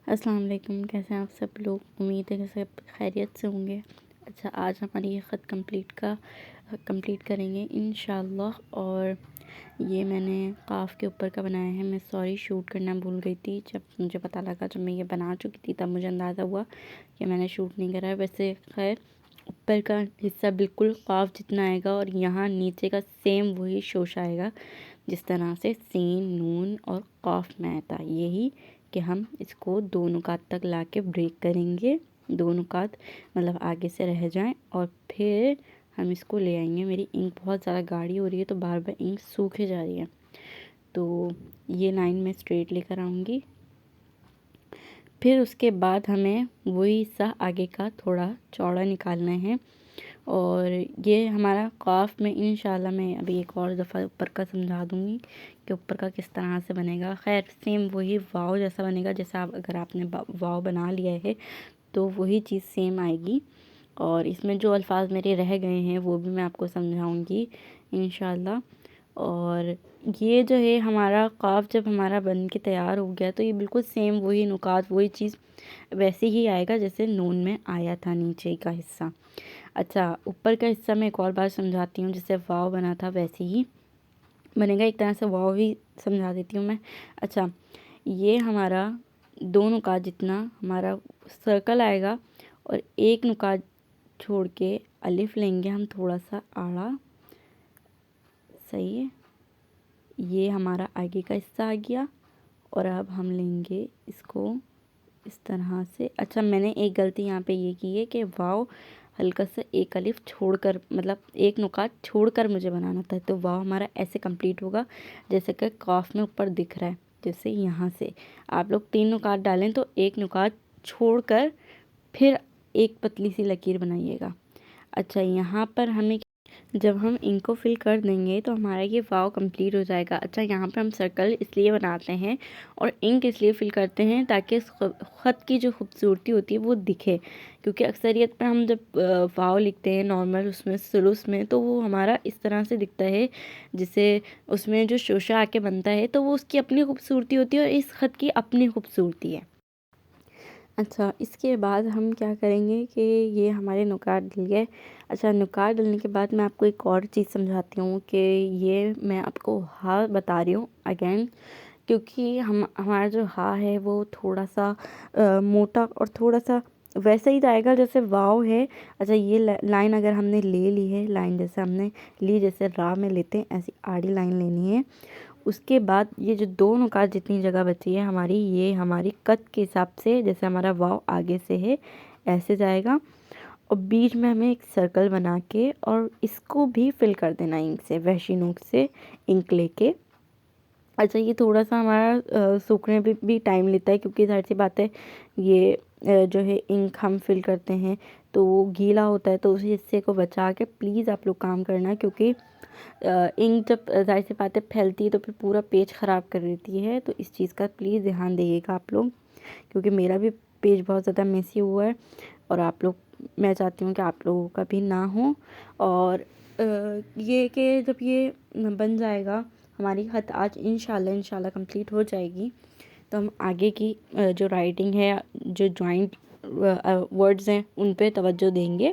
अस्सलाम वालेकुम। कैसे हैं आप सब लोग? उम्मीद है कि सब खैरियत से होंगे। अच्छा, आज हमारी ये ख़त कंप्लीट करेंगे इंशाअल्लाह। और ये मैंने क़ाफ़ के ऊपर का बनाया है। मैं सॉरी शूट करना भूल गई थी। जब मुझे पता लगा, जब मैं ये बना चुकी थी, तब मुझे अंदाज़ा हुआ कि मैंने शूट नहीं करा है। वैसे खैर, ऊपर का हिस्सा बिल्कुल क़ाफ़ जितना आएगा और यहाँ नीचे का सेम वही शोश आएगा, जिस तरह से सीन, नून और क़ाफ़ में आया था। यही कि हम इसको दो नुकात तक लाके ब्रेक करेंगे। दो नुकात मतलब आगे से रह जाएं और फिर हम इसको ले आएंगे। मेरी इंक बहुत ज़्यादा गाढ़ी हो रही है, तो बार बार इंक सूखे जा रही है। तो ये लाइन मैं स्ट्रेट लेकर आऊँगी। फिर उसके बाद हमें वही हिस्सा आगे का थोड़ा चौड़ा निकालना है। और ये हमारा क़ाफ़ में इंशाल्लाह मैं अभी एक और दफ़ा ऊपर का समझा दूँगी कि ऊपर का किस तरह से बनेगा। खैर, सेम वही वाव जैसा बनेगा। जैसा अगर आपने वाव बना लिया है तो वही चीज़ सेम आएगी। और इसमें जो अल्फाज मेरे रह गए हैं वो भी मैं आपको समझाऊँगी इंशाल्लाह। और ये जो है हमारा क़ाफ़ जब हमारा बन के तैयार हो गया, तो ये बिल्कुल सेम वही नुकात, वही चीज़ वैसे ही आएगा जैसे नून में आया था नीचे का हिस्सा। अच्छा, ऊपर का हिस्सा मैं एक और बार समझाती हूँ। जैसे वाव बना था वैसे ही बनेगा, एक तरह से वाव ही समझा देती हूँ मैं। अच्छा, ये हमारा दो नुकात जितना हमारा सर्कल आएगा और एक नुकात छोड़ के अलिफ लेंगे हम थोड़ा सा आड़ा। सही है, ये हमारा आगे का हिस्सा आ गया। और अब हम लेंगे इसको इस तरह से। अच्छा, मैंने एक गलती यहाँ पे ये की है कि वाव हल्का सा एक अलिफ छोड़कर, मतलब एक नुकात छोड़कर मुझे बनाना था। तो वाव हमारा ऐसे कंप्लीट होगा जैसे कि क़ाफ़ में ऊपर दिख रहा है। जैसे यहाँ से आप लोग 3 नुकात डालें तो एक नुकात छोड़कर फिर एक पतली सी लकीर बनाइएगा। अच्छा, यहाँ पर हमें जब हम इंक को फिल कर देंगे तो हमारा ये वाव कंप्लीट हो जाएगा। अच्छा, यहाँ पे हम सर्कल इसलिए बनाते हैं और इंक इसलिए फिल करते हैं ताकि इस ख़त की जो खूबसूरती होती है वो दिखे। क्योंकि अक्सरियत पे हम जब वाव लिखते हैं नॉर्मल उसमें सुलूस में, तो वो हमारा इस तरह से दिखता है, जिसे उसमें जो शोशा आके बनता है तो वो उसकी अपनी खूबसूरती होती है और इस ख़त की अपनी खूबसूरती है। अच्छा, इसके बाद हम क्या करेंगे कि ये हमारे नुकात डल गए। अच्छा, नुकात डलने के बाद मैं आपको एक और चीज़ समझाती हूँ कि ये मैं आपको हा बता रही हूँ अगेन, क्योंकि हमारा जो हा है वो थोड़ा सा मोटा और थोड़ा सा वैसा ही जाएगा जैसे वाव है। अच्छा, ये लाइन अगर हमने ले ली है, लाइन जैसे हमने ली, जैसे रा में लेते हैं, ऐसी आड़ी लाइन लेनी है। उसके बाद ये जो दो नुकात जितनी जगह बची है हमारी, ये हमारी कट के हिसाब से, जैसे हमारा वाव आगे से है ऐसे जाएगा। और बीच में हमें एक सर्कल बना के और इसको भी फिल कर देना इंक से, वैशी नोक से इंक लेके। अच्छा, ये थोड़ा सा हमारा सूखने पे भी टाइम लेता है, क्योंकि ज़ाहिर सी बात है ये जो है इंक हम फिल करते हैं तो वो गीला होता है। तो उस हिस्से को बचा के प्लीज़ आप लोग काम करना, क्योंकि इंक जब ज़ाहिर सी बात है फैलती है तो फिर पूरा पेज ख़राब कर देती है। तो इस चीज़ का प्लीज़ ध्यान दीजिएगा आप लोग, क्योंकि मेरा भी पेज बहुत ज़्यादा मेसी हुआ है और आप लोग, मैं चाहती हूँ कि आप लोगों का भी ना हो। और ये कि जब ये बन जाएगा हमारी ख़त आज इंशाल्लाह कंप्लीट हो जाएगी, तो हम आगे की जो राइटिंग है, जो जॉइंट वर्ड्स हैं, उन पे तवज्जो देंगे।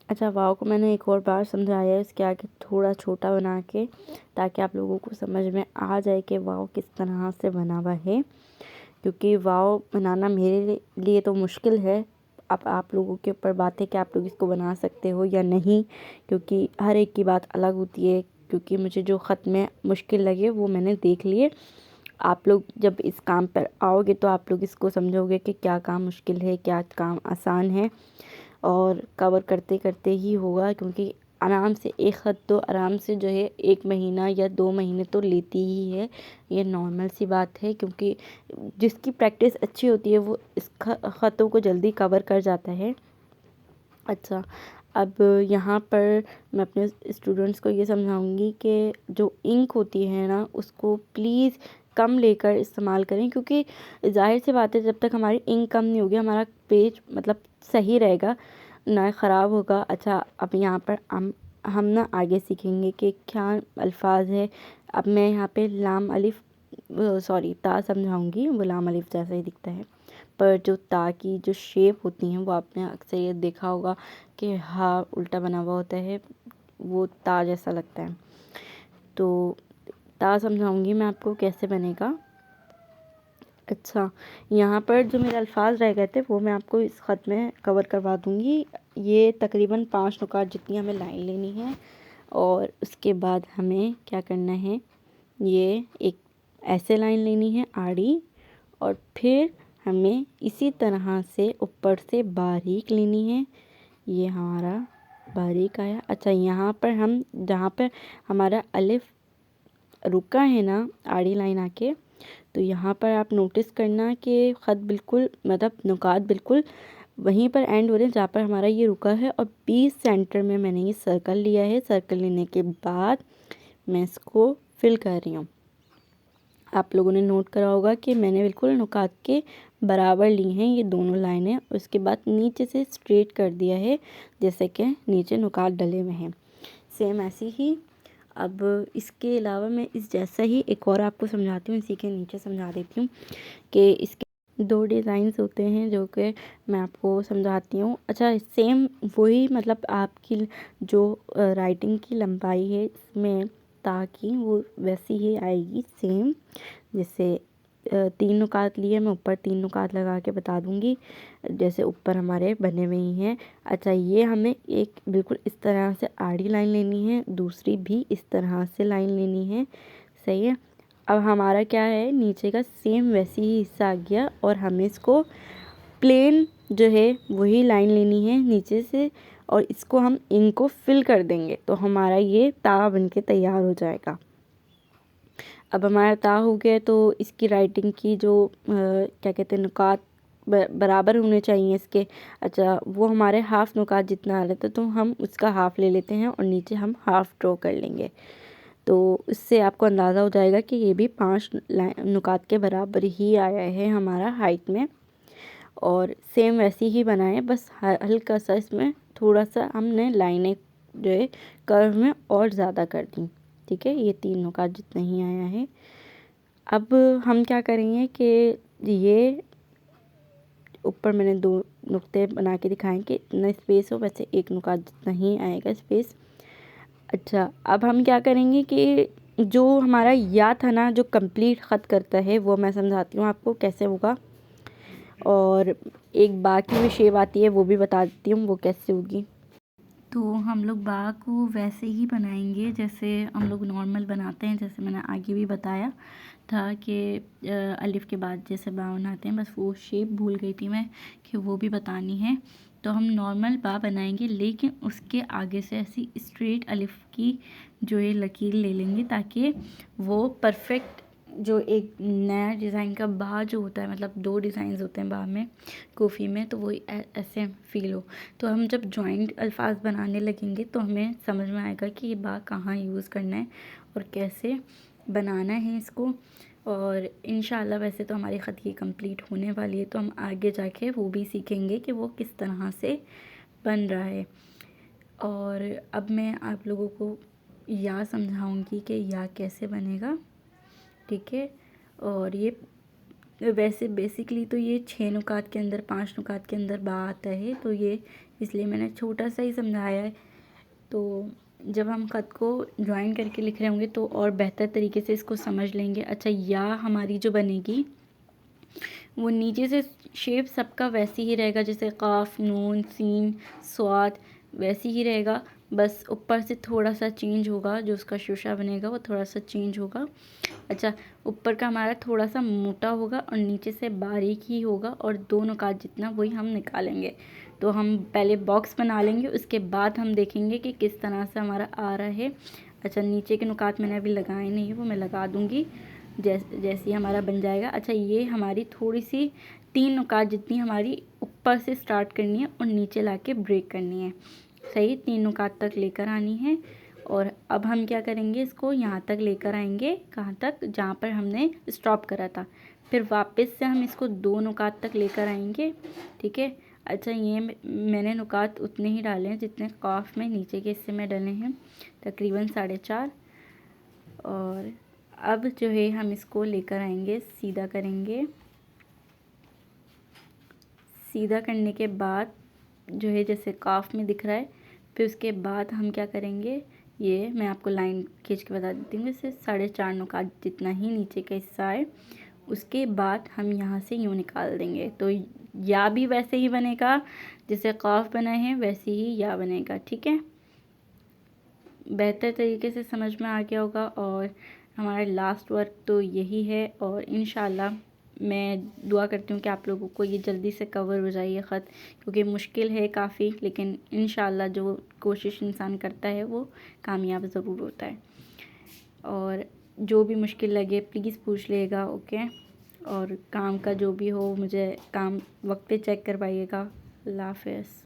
अच्छा, वाव को मैंने एक और बार समझाया है इसके आगे थोड़ा छोटा बना के, ताकि आप लोगों को समझ में आ जाए कि वाव किस तरह से बना हुआ है। क्योंकि वाव बनाना मेरे लिए तो मुश्किल है। अब आप लोगों के ऊपर बात है कि आप लोग इसको बना सकते हो या नहीं, क्योंकि हर एक की बात अलग होती है। क्योंकि मुझे जो ख़त में मुश्किल लगे वो मैंने देख लिए। आप लोग जब इस काम पर आओगे तो आप लोग इसको समझोगे कि क्या काम मुश्किल है, क्या काम आसान है। और कवर करते करते ही होगा, क्योंकि आराम से एक ख़त तो आराम से जो है 1 महीना या 2 महीने तो लेती ही है। ये नॉर्मल सी बात है, क्योंकि जिसकी प्रैक्टिस अच्छी होती है वो इस ख़तों को जल्दी कवर कर जाता है। अच्छा, अब यहाँ पर मैं अपने स्टूडेंट्स को ये समझाऊंगी कि जो इंक होती है ना, उसको प्लीज़ कम लेकर इस्तेमाल करें, क्योंकि ज़ाहिर सी बात है जब तक हमारी इंक कम नहीं होगी हमारा पेज मतलब सही रहेगा, ना ख़राब होगा। अच्छा, अब यहाँ पर हम ना आगे सीखेंगे कि क्या अल्फाज है। अब मैं यहाँ पे लाम अलिफ, सॉरी ता समझाऊंगी, वो लाम अलिफ जैसा ही दिखता है। ऊपर जो ता की जो शेप होती हैं वो आपने अक्सर ये देखा होगा कि हाँ उल्टा बना हुआ होता है, वो ता जैसा लगता है। तो ता समझाऊंगी मैं आपको कैसे बनेगा। अच्छा, यहाँ पर जो मेरे अल्फाज रह गए थे वो मैं आपको इस ख़त में कवर करवा दूँगी। ये तकरीबन 5 नुकात जितनी हमें लाइन लेनी है और उसके बाद हमें क्या करना है, ये एक ऐसे लाइन लेनी है आड़ी, और फिर हमें इसी तरह से ऊपर से बारीक लेनी है। ये हमारा बारीक आया। अच्छा, यहाँ पर हम जहाँ पर हमारा अलिफ रुका है ना आड़ी लाइन आके, तो यहाँ पर आप नोटिस करना कि ख़त बिल्कुल मतलब नुकात बिल्कुल वहीं पर एंड हो रहे हैं जहाँ पर हमारा ये रुका है, और 20 सेंटर में मैंने ये सर्कल लिया है। सर्कल लेने के बाद मैं इसको फिल कर रही हूँ। आप लोगों ने नोट करा होगा कि मैंने बिल्कुल नुकात के बराबर ली हैं ये दोनों लाइनें। उसके बाद नीचे से स्ट्रेट कर दिया है जैसे कि नीचे नुकात डले हुए हैं। सेम ऐसी ही अब इसके अलावा मैं इस जैसा ही एक और आपको समझाती हूँ, इसी के नीचे समझा देती हूँ कि इसके 2 डिज़ाइंस होते हैं जो कि मैं आपको समझाती हूँ। अच्छा, सेम वही मतलब आपकी जो राइटिंग की लंबाई है इसमें ताकि वो वैसी ही आएगी सेम। जैसे 3 नुकात लिए मैं ऊपर 3 नुकात लगा के बता दूँगी जैसे ऊपर हमारे बने हुए ही हैं। अच्छा, ये हमें एक बिल्कुल इस तरह से आड़ी लाइन लेनी है, दूसरी भी इस तरह से लाइन लेनी है। सही है। अब हमारा क्या है, नीचे का सेम वैसे ही हिस्सा आ गया और हमें इसको प्लेन जो है वही लाइन लेनी है नीचे से, और इसको हम इनको फिल कर देंगे तो हमारा ये ता बन के तैयार हो जाएगा। अब हमारा ता हो गया तो इसकी राइटिंग की जो क्या कहते हैं नुकात बराबर होने चाहिए इसके। अच्छा, वो हमारे हाफ़ नुकात जितना आ रहा था तो हम उसका हाफ़ ले लेते हैं और नीचे हम हाफ़ ड्रॉ कर लेंगे। तो इससे आपको अंदाज़ा हो जाएगा कि ये भी 5 नुकात के बराबर ही आया है हमारा हाइट में। और सेम वैसी ही बनाए, बस हल्का सा इसमें थोड़ा सा हमने लाइनें जो है कर्व में और ज़्यादा कर दी। ठीक है, ये 3 नुकात जितना ही आया है। अब हम क्या करेंगे कि ये ऊपर मैंने 2 नुक्ते बना के दिखाएं कि इतना स्पेस हो, वैसे 1 नुकात जितना ही आएगा स्पेस। अच्छा, अब हम क्या करेंगे कि जो हमारा या था ना जो कंप्लीट ख़त करता है वो मैं समझाती हूँ आपको कैसे होगा, और एक बा की भी शेप आती है वो भी बता देती हूँ वो कैसे होगी। तो हम लोग बा को वैसे ही बनाएंगे जैसे हम लोग नॉर्मल बनाते हैं, जैसे मैंने आगे भी बताया था कि अलिफ़ के बाद जैसे बा बनाते हैं, बस वो शेप भूल गई थी मैं कि वो भी बतानी है। तो हम नॉर्मल बा बनाएंगे लेकिन उसके आगे से ऐसी स्ट्रेट अलिफ़ की जो ये लकीर ले लेंगे ताकि वो परफेक्ट जो एक नया डिज़ाइन का बा जो होता है, मतलब 2 डिज़ाइंस होते हैं बा में कोफ़ी में, तो वो ऐसे फ़ील हो। तो हम जब जॉइंट अल्फाज बनाने लगेंगे तो हमें समझ में आएगा कि ये बा कहाँ यूज़ करना है और कैसे बनाना है इसको। और इंशाल्लाह वैसे तो हमारी ख़त ये कंप्लीट होने वाली है, तो हम आगे जाके वो भी सीखेंगे कि वो किस तरह से बन रहा है। और अब मैं आप लोगों को या समझाऊंगी कि या कैसे बनेगा। ठीक है, और ये वैसे बेसिकली तो ये 6 नुकात के अंदर 5 नुकात के अंदर बा आता है, तो ये इसलिए मैंने छोटा सा ही समझाया है। तो जब हम ख़त को ज्वाइन करके लिख रहे होंगे तो और बेहतर तरीके से इसको समझ लेंगे। अच्छा, या हमारी जो बनेगी वो नीचे से शेप सबका वैसे ही रहेगा जैसे काफ, नून, सीन, स्वाद वैसे ही रहेगा, बस ऊपर से थोड़ा सा चेंज होगा, जो उसका शोशा बनेगा वो थोड़ा सा चेंज होगा। अच्छा, ऊपर का हमारा थोड़ा सा मोटा होगा और नीचे से बारीक ही होगा, और 2 नुकात जितना वही हम निकालेंगे। तो हम पहले बॉक्स बना लेंगे, उसके बाद हम देखेंगे कि किस तरह से हमारा आ रहा है। अच्छा, नीचे के नुकात मैंने अभी लगाए नहीं है, वो मैं लगा दूँगी जैसे ही हमारा बन जाएगा। अच्छा, ये हमारी थोड़ी सी 3 नुकात जितनी हमारी ऊपर से स्टार्ट करनी है और नीचे लाके ब्रेक करनी है। सही, 3 नुकात तक लेकर आनी है। और अब हम क्या करेंगे, इसको यहाँ तक लेकर आएंगे, कहाँ तक, जहाँ पर हमने स्टॉप करा था। फिर वापस से हम इसको 2 नुकात तक लेकर आएंगे। ठीक है। अच्छा, ये मैंने नुकात उतने ही डाले हैं जितने काफ में नीचे के हिस्से में डले हैं, तकरीबन 4.5। और अब जो है हम इसको लेकर आएंगे, सीधा करेंगे। सीधा करने के बाद जो है जैसे काफ में दिख रहा है, फिर उसके बाद हम क्या करेंगे, ये मैं आपको लाइन खींच के बता देती हूँ। जैसे 4.5 नुकात जितना ही नीचे का हिस्सा है, उसके बाद हम यहाँ से यूँ निकाल देंगे। तो या भी वैसे ही बनेगा जैसे काफ बना है, वैसे ही या बनेगा। ठीक है, बेहतर तरीके से समझ में आ गया होगा। और हमारा लास्ट वर्क तो यही है, और इंशाल्लाह मैं दुआ करती हूँ कि आप लोगों को ये जल्दी से कवर हो जाए ये ख़त, क्योंकि मुश्किल है काफ़ी, लेकिन इंशाल्लाह जो कोशिश इंसान करता है वो कामयाब ज़रूर होता है। और जो भी मुश्किल लगे प्लीज़ पूछ लेगा, ओके। और काम का जो भी हो मुझे काम वक्त पे चेक करवाइएगा। अल्लाह हाफ़िज़।